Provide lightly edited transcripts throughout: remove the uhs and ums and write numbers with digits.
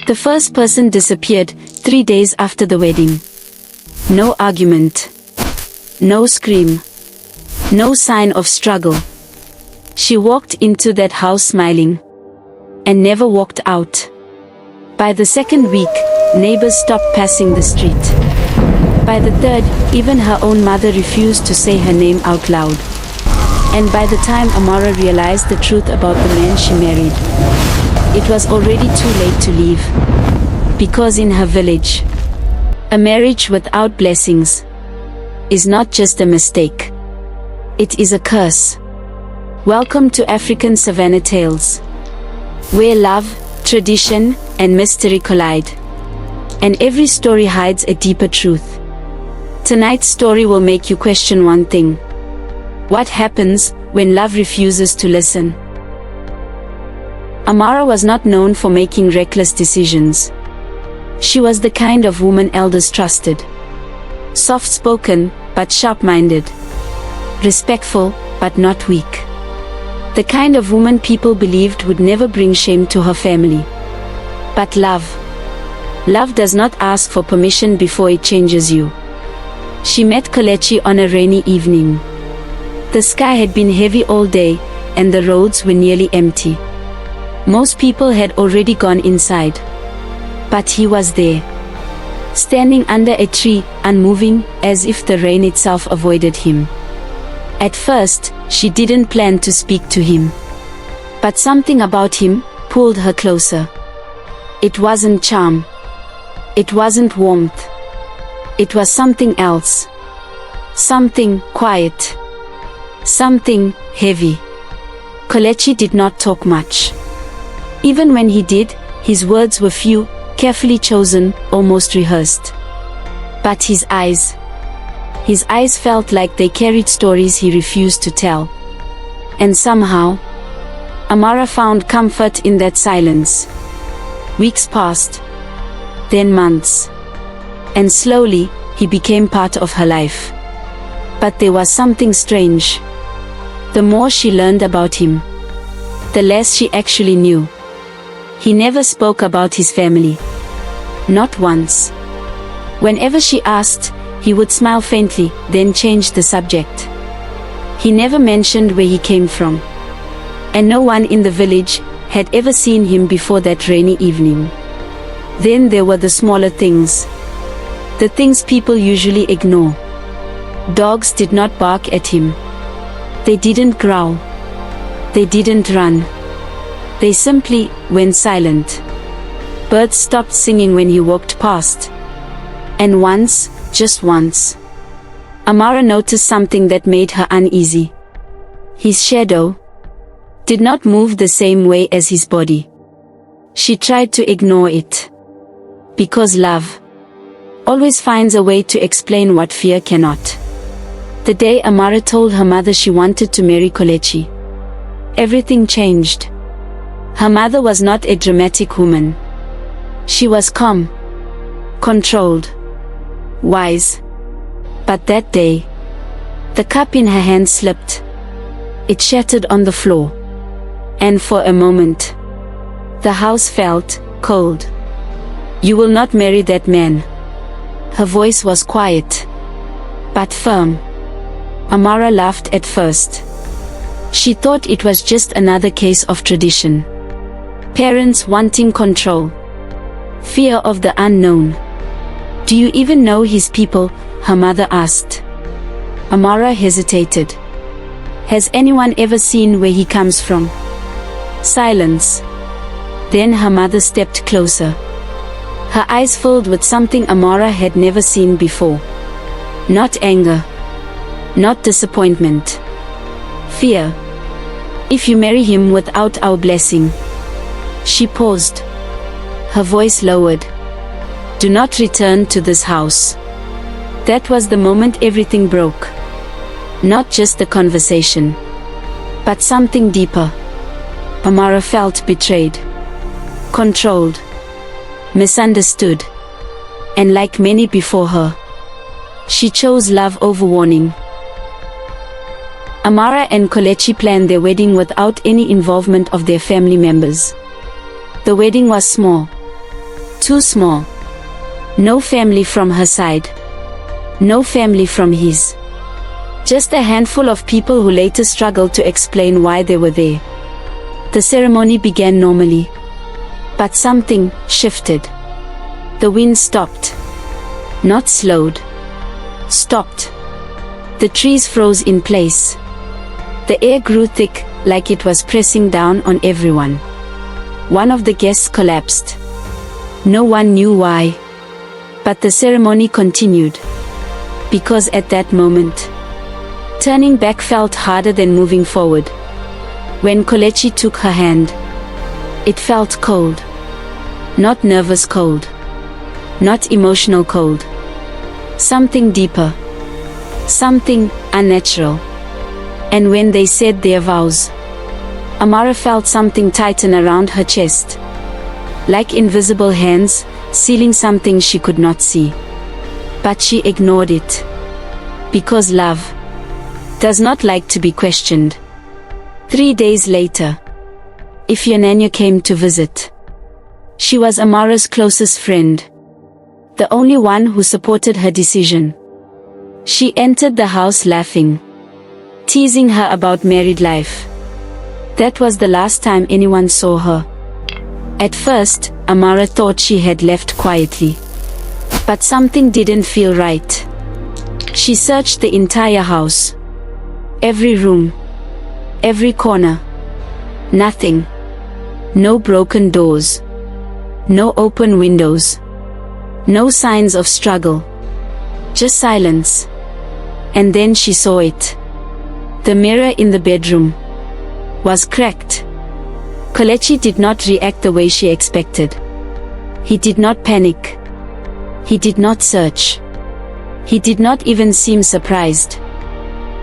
The first person disappeared 3 days after the wedding. No argument. No scream. No sign of struggle. She walked into that house smiling. And never walked out. By the second week, neighbors stopped passing the street. By the third, even her own mother refused to say her name out loud. And by the time Amara realized the truth about the man she married, it was already too late to leave. Because in her village, a marriage without blessings is not just a mistake. It is a curse. Welcome to African Savannah Tales, where love, tradition, and mystery collide. And every story hides a deeper truth. Tonight's story will make you question one thing. What happens when love refuses to listen? Amara was not known for making reckless decisions. She was the kind of woman elders trusted. Soft-spoken, but sharp-minded. Respectful, but not weak. The kind of woman people believed would never bring shame to her family. But love does not ask for permission before it changes you. She met Kelechi on a rainy evening. The sky had been heavy all day, and the roads were nearly empty. Most people had already gone inside. But he was there, standing under a tree, unmoving, as if the rain itself avoided him. At first, she didn't plan to speak to him. But something about him pulled her closer. It wasn't charm. It wasn't warmth. It was something else. Something quiet. Something heavy. Kelechi did not talk much. Even when he did, his words were few, carefully chosen, almost rehearsed. But his eyes felt like they carried stories he refused to tell. And somehow, Amara found comfort in that silence. Weeks passed, then months. And slowly, he became part of her life. But there was something strange. The more she learned about him, the less she actually knew. He never spoke about his family. Not once. Whenever she asked, he would smile faintly, then change the subject. He never mentioned where he came from. And no one in the village had ever seen him before that rainy evening. Then there were the smaller things. The things people usually ignore. Dogs did not bark at him. They didn't growl. They didn't run. They simply went silent. Birds stopped singing when he walked past. And once, just once, Amara noticed something that made her uneasy. His shadow did not move the same way as his body. She tried to ignore it. Because love always finds a way to explain what fear cannot. The day Amara told her mother she wanted to marry Kelechi, everything changed. Her mother was not a dramatic woman. She was calm, controlled, wise. But that day, the cup in her hand slipped. It shattered on the floor. And for a moment, the house felt cold. "You will not marry that man." Her voice was quiet, but firm. Amara laughed at first. She thought it was just another case of tradition. Parents wanting control. Fear of the unknown. "Do you even know his people?" her mother asked. Amara hesitated. "Has anyone ever seen where he comes from?" Silence. Then her mother stepped closer. Her eyes filled with something Amara had never seen before. Not anger. Not disappointment. Fear. "If you marry him without our blessing." She paused. Her voice lowered. "Do not return to this house." That was the moment everything broke. Not just the conversation, but something deeper. Amara felt betrayed, controlled, misunderstood. And like many before her, she chose love over warning. Amara and Kelechi planned their wedding without any involvement of their family members. The wedding was small, Too small. No family from her side. No family from his. Just a handful of people who later struggled to explain why they were there. The ceremony began normally. But something shifted. The wind stopped. Not slowed. Stopped. The trees froze in place. The air grew thick, like it was pressing down on everyone. One of the guests collapsed. No one knew why. But the ceremony continued. Because at that moment, turning back felt harder than moving forward. When Kelechi took her hand, it felt cold. Not nervous cold. Not emotional cold. Something deeper. Something unnatural. And when they said their vows, Amara felt something tighten around her chest. Like invisible hands, sealing something she could not see. But she ignored it. Because love does not like to be questioned. 3 days later, Ifeanyi came to visit. She was Amara's closest friend. The only one who supported her decision. She entered the house laughing. Teasing her about married life. That was the last time anyone saw her. At first, Amara thought she had left quietly. But something didn't feel right. She searched the entire house. Every room. Every corner. Nothing. No broken doors. No open windows. No signs of struggle. Just silence. And then she saw it. The mirror in the bedroom was cracked. Kelechi did not react the way she expected. He did not panic. He did not search. He did not even seem surprised.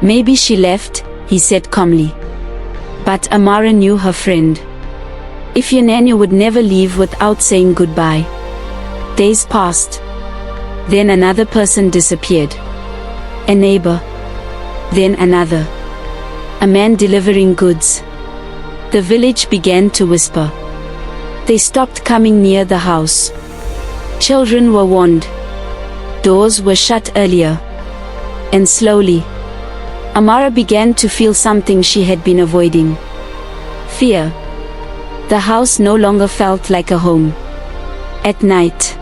Maybe she left, he said calmly. But Amara knew her friend. Ifeanyi would never leave without saying goodbye. Days passed. Then another person disappeared. A neighbor. Then another. A man delivering goods. The village began to whisper. They stopped coming near the house. Children were warned. Doors were shut earlier. And slowly, Amara began to feel something she had been avoiding. Fear. The house no longer felt like a home. At night,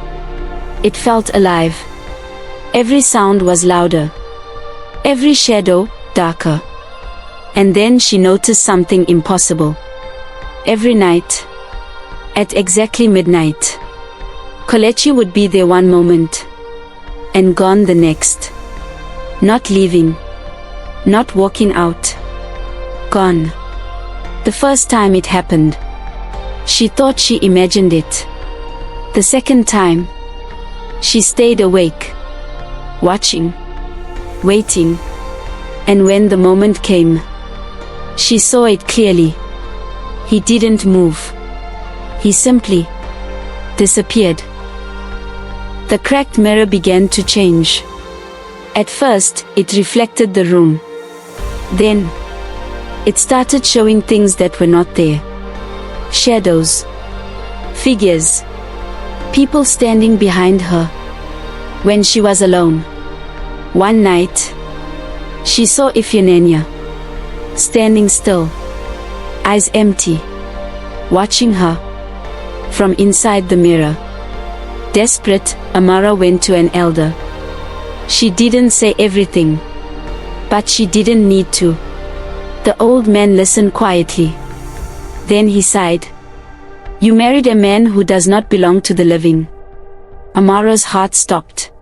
it felt alive. Every sound was louder. Every shadow, darker. And then she noticed something impossible. Every night, at exactly midnight, Kelechi would be there one moment, and gone the next. Not leaving. Not walking out. Gone. The first time it happened, she thought she imagined it. The second time, she stayed awake, watching, waiting, and when the moment came, she saw it clearly. He didn't move. He simply disappeared. The cracked mirror began to change. At first, it reflected the room. Then, it started showing things that were not there. Shadows. Figures. People standing behind her. When she was alone. One night, she saw Ifeanyi standing still, eyes empty, watching her from inside the mirror. Desperate, Amara went to an elder. She didn't say everything, but she didn't need to. The old man listened quietly. Then he sighed. You married a man who does not belong to the living. Amara's heart stopped.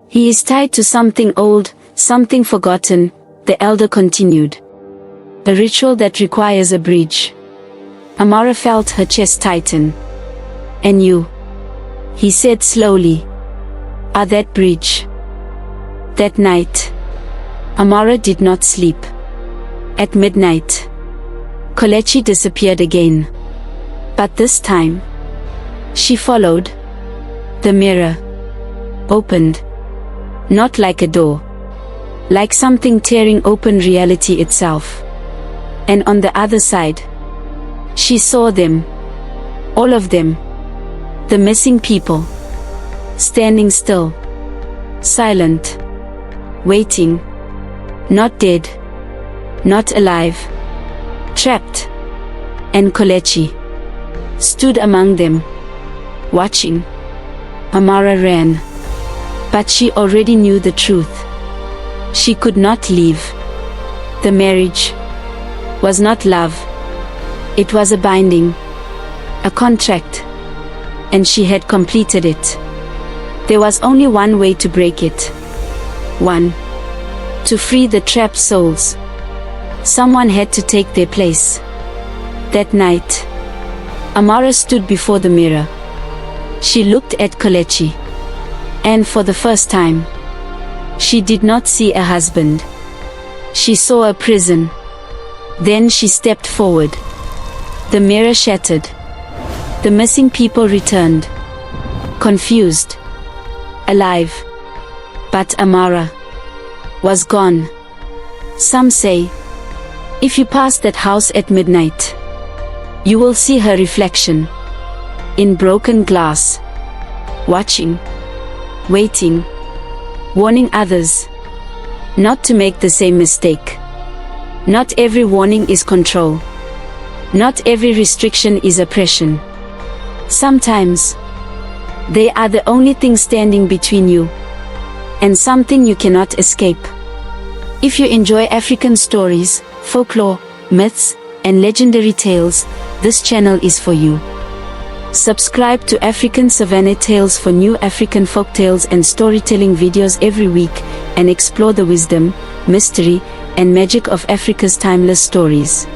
He is tied to something old, something forgotten, the elder continued. A ritual that requires a bridge. Amara felt her chest tighten. And you, he said slowly, are that bridge. That night, Amara did not sleep. At midnight, Kelechi disappeared again. But this time, she followed. The mirror opened. Not like a door. Like something tearing open reality itself. And on the other side, she saw them. All of them. The missing people. Standing still. Silent. Waiting. Not dead. Not alive. Trapped. And Kelechi stood among them, watching. Amara ran. But she already knew the truth. She could not leave. The marriage was not love. It was a binding, a contract, and she had completed it. There was only one way to break it. One. To free the trapped souls. Someone had to take their place. That night, Amara stood before the mirror. She looked at Kelechi. And for the first time, she did not see a husband. She saw a prison. Then she stepped forward. The mirror shattered. The missing people returned. Confused. Alive. But Amara was gone. Some say, if you pass that house at midnight, you will see her reflection in broken glass, watching, waiting, warning others not to make the same mistake. Not every warning is control. Not every restriction is oppression. Sometimes, they are the only thing standing between you and something you cannot escape. If you enjoy African stories, folklore, myths, and legendary tales, this channel is for you. Subscribe to African Savannah Tales for new African folktales and storytelling videos every week, and explore the wisdom, mystery, and magic of Africa's timeless stories.